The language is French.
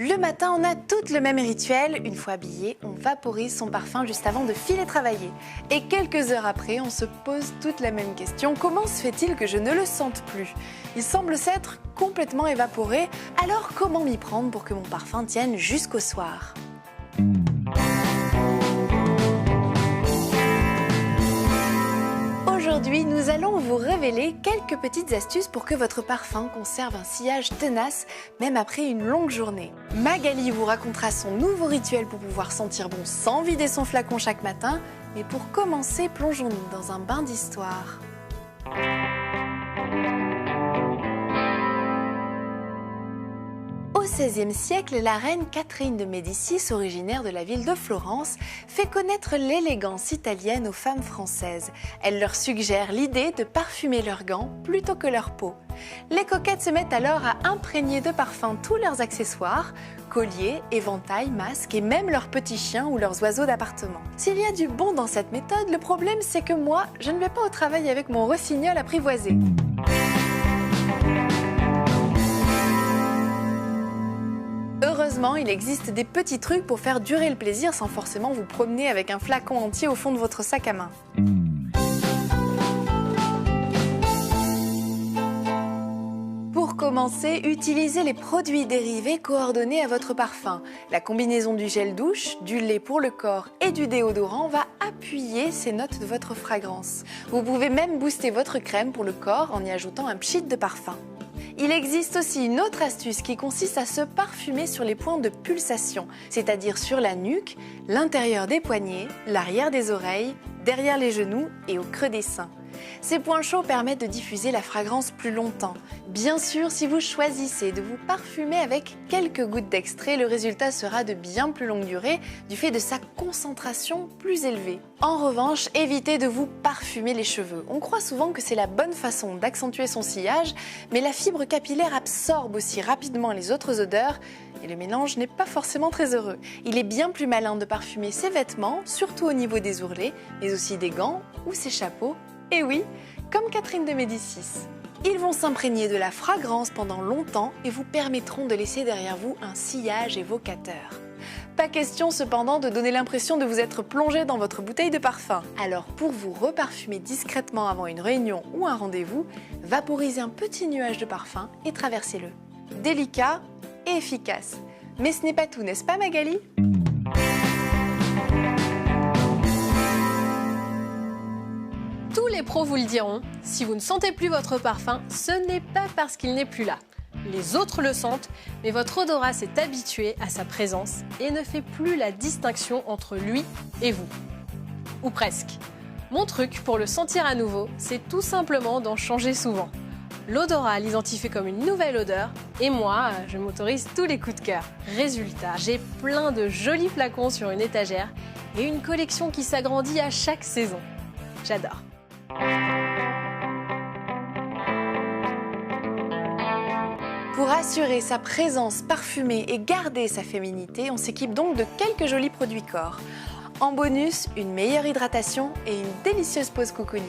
Le matin, on a toutes le même rituel. Une fois habillé, on vaporise son parfum juste avant de filer travailler. Et quelques heures après, on se pose toute la même question. Comment se fait-il que je ne le sente plus? Il semble s'être complètement évaporé. Alors comment m'y prendre pour que mon parfum tienne jusqu'au soir? Aujourd'hui, nous allons vous révéler quelques petites astuces pour que votre parfum conserve un sillage tenace, même après une longue journée. Magali vous racontera son nouveau rituel pour pouvoir sentir bon sans vider son flacon chaque matin. Mais pour commencer, plongeons-nous dans un bain d'histoire. Au XVIe siècle, la reine Catherine de Médicis, originaire de la ville de Florence, fait connaître l'élégance italienne aux femmes françaises. Elle leur suggère l'idée de parfumer leurs gants plutôt que leur peau. Les coquettes se mettent alors à imprégner de parfum tous leurs accessoires, colliers, éventails, masques et même leurs petits chiens ou leurs oiseaux d'appartement. S'il y a du bon dans cette méthode, le problème c'est que moi, je ne vais pas au travail avec mon rossignol apprivoisé. Heureusement, il existe des petits trucs pour faire durer le plaisir sans forcément vous promener avec un flacon entier au fond de votre sac à main. Pour commencer, utilisez les produits dérivés coordonnés à votre parfum. La combinaison du gel douche, du lait pour le corps et du déodorant va appuyer ces notes de votre fragrance. Vous pouvez même booster votre crème pour le corps en y ajoutant un pchit de parfum. Il existe aussi une autre astuce qui consiste à se parfumer sur les points de pulsation, c'est-à-dire sur la nuque, l'intérieur des poignets, l'arrière des oreilles, derrière les genoux et au creux des seins. Ces points chauds permettent de diffuser la fragrance plus longtemps. Bien sûr, si vous choisissez de vous parfumer avec quelques gouttes d'extrait, le résultat sera de bien plus longue durée du fait de sa concentration plus élevée. En revanche, évitez de vous parfumer les cheveux. On croit souvent que c'est la bonne façon d'accentuer son sillage, mais la fibre capillaire absorbe aussi rapidement les autres odeurs et le mélange n'est pas forcément très heureux. Il est bien plus malin de parfumer ses vêtements, surtout au niveau des ourlets, mais aussi des gants ou ses chapeaux. Et oui, comme Catherine de Médicis. Ils vont s'imprégner de la fragrance pendant longtemps et vous permettront de laisser derrière vous un sillage évocateur. Pas question cependant de donner l'impression de vous être plongé dans votre bouteille de parfum. Alors pour vous reparfumer discrètement avant une réunion ou un rendez-vous, vaporisez un petit nuage de parfum et traversez-le. Délicat et efficace. Mais ce n'est pas tout, n'est-ce pas Magali ? Tous les pros vous le diront, si vous ne sentez plus votre parfum, ce n'est pas parce qu'il n'est plus là. Les autres le sentent, mais votre odorat s'est habitué à sa présence et ne fait plus la distinction entre lui et vous. Ou presque. Mon truc pour le sentir à nouveau, c'est tout simplement d'en changer souvent. L'odorat l'identifie comme une nouvelle odeur et moi, je m'autorise tous les coups de cœur. Résultat, j'ai plein de jolis flacons sur une étagère et une collection qui s'agrandit à chaque saison. J'adore. Pour assurer sa présence parfumée et garder sa féminité, on s'équipe donc de quelques jolis produits corps. En bonus, une meilleure hydratation et une délicieuse pause cocooning.